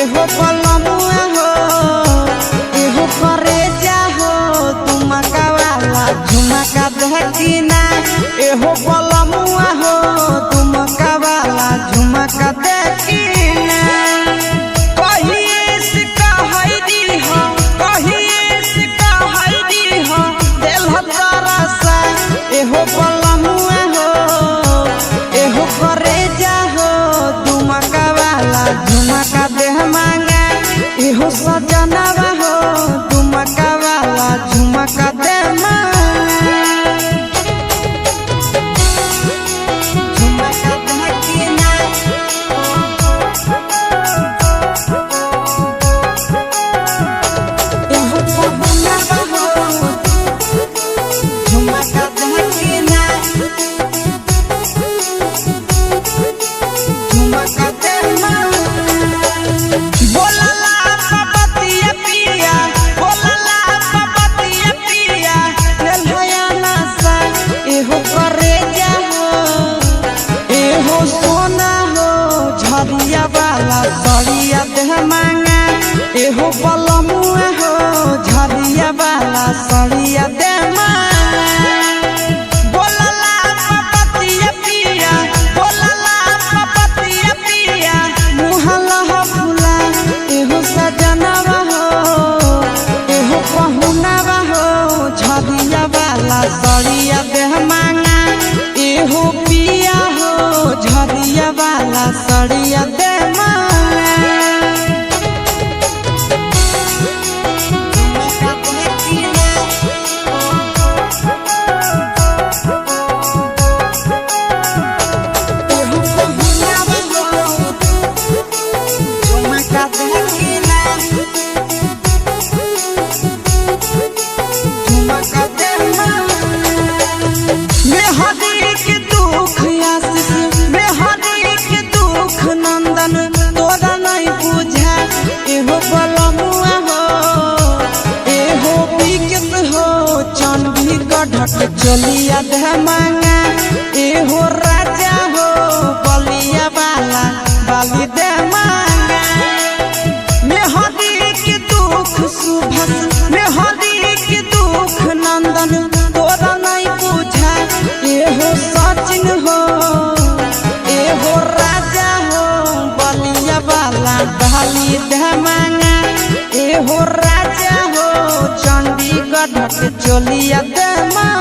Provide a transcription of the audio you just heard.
एहो पलमुआ हो एहो करेजा हो तुमका वाला झुमका देखिना एहो पलमुआ हो तुमका वाला झुमका देखिना कहिए से कहई दी हो दिल तरसा एहो पलमुआ हो एहो करेजा हो तुमका वाला झुमका देह मांगा एहो सजनवा हो तुमका वाला झुमका दे मांगा झुमका देखिना एहो पहुनवा हो झुमका देखिना झुमका दे मांगा सड़िया देह मांगा एहो पलमुआ हो झरिया वाला सड़िया दे मांगा बोलला पपतिया पिया मुहला हो फूला एहो सजनवा हो एहो पहुनवा हो झरिया वाला सड़िया देह मांगा एहो पिया हो झरिया वाला सड़िया दे चलिया दे मांगा एहो राजा हो बलिया वाला बाली दे मांगा मेहदी के दुख सुभस मेहदी के दुख नंदन तोरा नहीं पूछा एहो सचिन हो एहो राजा हो बलिया वाला बाली दे मांगा एहो राजा हो चंडीगढ़ के चलिया दे मांगा।